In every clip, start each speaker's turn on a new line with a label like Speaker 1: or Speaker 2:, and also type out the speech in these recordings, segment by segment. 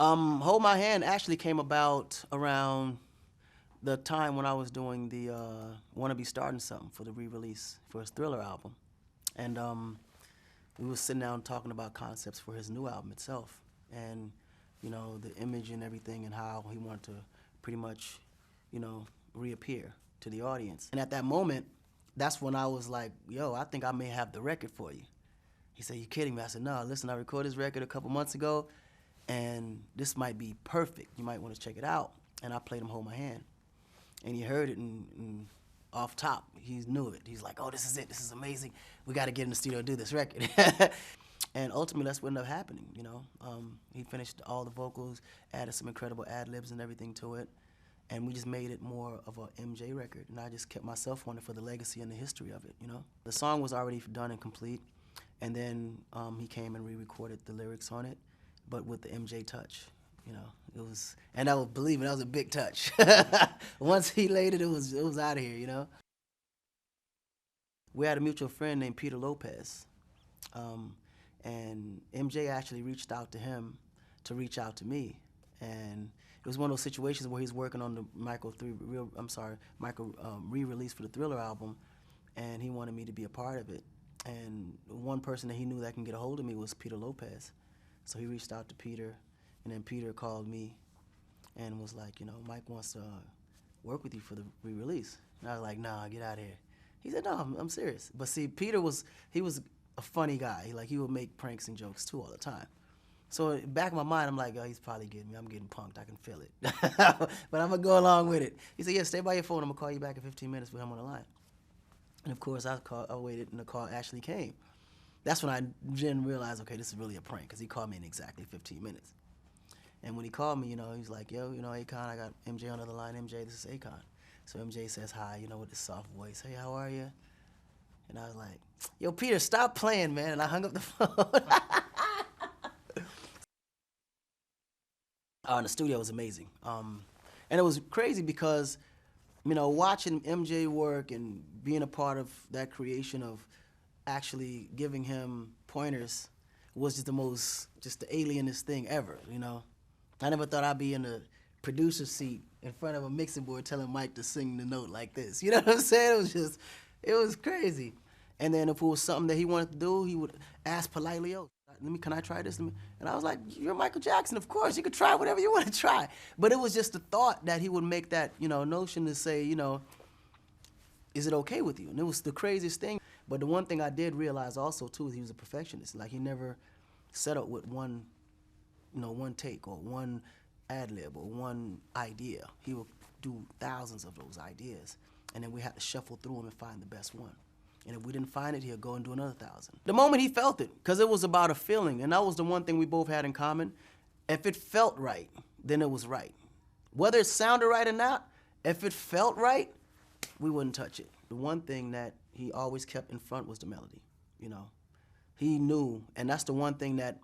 Speaker 1: Hold My Hand actually came about around the time when I was doing the Wanna Be Starting Something for the re-release for his Thriller album. And we were sitting down talking about concepts for his new album itself. And, you know, the image and everything and how he wanted to pretty much, you know, reappear to the audience. And at that moment, that's when I was like, yo, I think I may have the record for you. He said, you kidding me? I said, no, listen, I recorded this record a couple months ago, and this might be perfect. You might want to check it out. And I played him Hold My Hand. And he heard it, and off top, he knew it. He's like, oh, this is it. This is amazing. We got to get in the studio and do this record. And ultimately, that's what ended up happening, you know. He finished all the vocals, added some incredible ad-libs and everything to it. And we just made it more of a MJ record. And I just kept myself on it for the legacy and the history of it, you know. The song was already done and complete. And then he came and re-recorded the lyrics on it, but with the MJ touch, you know. It was, and I would believe it, that was a big touch. Once he laid it, it was out of here, you know. We had a mutual friend named Peter Lopez, and MJ actually reached out to him to reach out to me, and it was one of those situations where he's working on the re-release for the Thriller album, and he wanted me to be a part of it. And one person that he knew that can get a hold of me was Peter Lopez. So he reached out to Peter, and then Peter called me and was like, you know, Mike wants to work with you for the re-release. And I was like, nah, get out of here. He said, no, I'm serious. But see, Peter was a funny guy. He would make pranks and jokes too all the time. So back in my mind, I'm like, oh, he's probably getting me. I'm getting punked. I can feel it. But I'm going to go along with it. He said, yeah, stay by your phone. I'm going to call you back in 15 minutes with him on the line. And of course, I waited, and the call actually came. That's when I then realized, okay, this is really a prank, because he called me in exactly 15 minutes. And when he called me, you know, he was like, yo, you know, Akon, I got MJ on the other line. MJ, this is Akon. So MJ says hi, you know, with his soft voice. Hey, how are you? And I was like, yo, Peter, stop playing, man. And I hung up the phone. And the studio was amazing. And it was crazy because, you know, watching MJ work and being a part of that creation of actually giving him pointers was just the alienest thing ever, you know. I never thought I'd be in the producer's seat in front of a mixing board telling Mike to sing the note like this. You know what I'm saying? It was crazy. And then if it was something that he wanted to do, he would ask politely, oh, can I try this? And I was like, you're Michael Jackson, of course, you could try whatever you want to try. But it was just the thought that he would make that, you know, notion to say, you know, is it okay with you? And it was the craziest thing. But the one thing I did realize also, too, is he was a perfectionist. Like, he never settled with one take or one ad-lib or one idea. He would do thousands of those ideas. And then we had to shuffle through them and find the best one. And if we didn't find it, he'll go and do another 1,000. The moment he felt it, because it was about a feeling, and that was the one thing we both had in common. If it felt right, then it was right. Whether it sounded right or not, if it felt right, we wouldn't touch it. The one thing that he always kept in front was the melody, you know. He knew, and that's the one thing that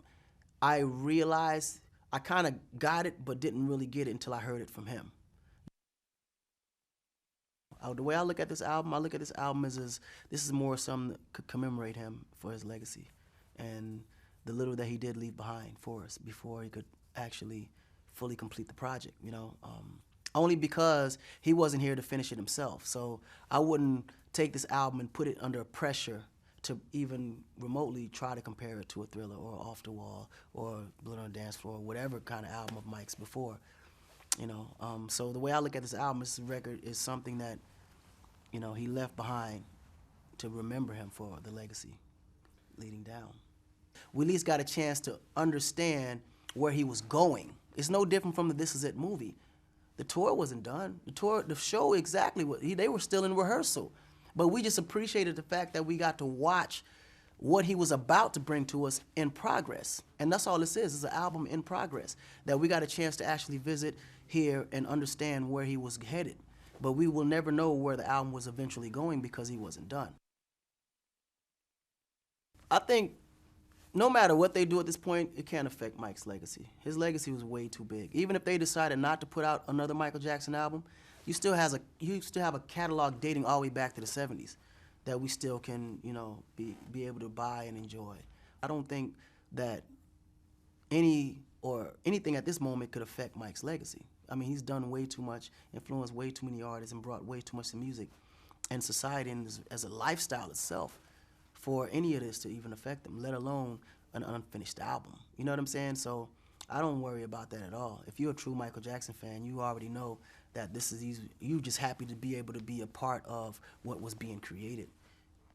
Speaker 1: I realized I kind of got it, but didn't really get it until I heard it from him. The way I look at this album, as this is more something that could commemorate him for his legacy and the little that he did leave behind for us before he could actually fully complete the project, you know. Only because he wasn't here to finish it himself. So I wouldn't take this album and put it under pressure to even remotely try to compare it to a Thriller or Off the Wall or Blood on the Dance Floor or whatever kind of album of Mike's before. You know, so the way I look at this album, this record is something that, you know, he left behind to remember him for the legacy leading down. We at least got a chance to understand where he was going. It's no different from the This Is It movie. The tour wasn't done. The show exactly they were still in rehearsal. But we just appreciated the fact that we got to watch what he was about to bring to us in progress. And that's all this is. It's an album in progress that we got a chance to actually visit here and understand where he was headed. But we will never know where the album was eventually going because he wasn't done. I think no matter what they do at this point, it can't affect Mike's legacy. His legacy was way too big. Even if they decided not to put out another Michael Jackson album, you still have a catalog dating all the way back to the 70s that we still can, you know, be able to buy and enjoy. I don't think that any or anything at this moment could affect Mike's legacy. I mean, he's done way too much, influenced way too many artists, and brought way too much to music and society and as a lifestyle itself for any of this to even affect them, let alone an unfinished album. You know what I'm saying? So I don't worry about that at all. If you're a true Michael Jackson fan, you already know that this is easy. You just happy to be able to be a part of what was being created,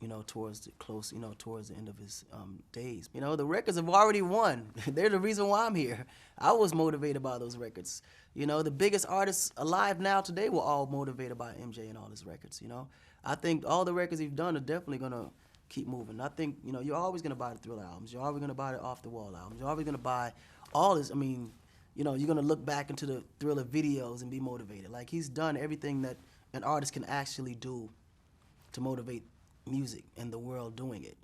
Speaker 1: you know, towards the close, you know, towards the end of his days. You know, the records have already won. They're the reason why I'm here. I was motivated by those records. You know, the biggest artists alive now today were all motivated by MJ and all his records, you know. I think all the records he's done are definitely going to keep moving. I think, you know, you're always going to buy the Thriller albums. You're always going to buy the Off the Wall albums. You're always going to buy all this. I mean, you know, you're going to look back into the Thriller videos and be motivated. Like, he's done everything that an artist can actually do to motivate music and the world doing it.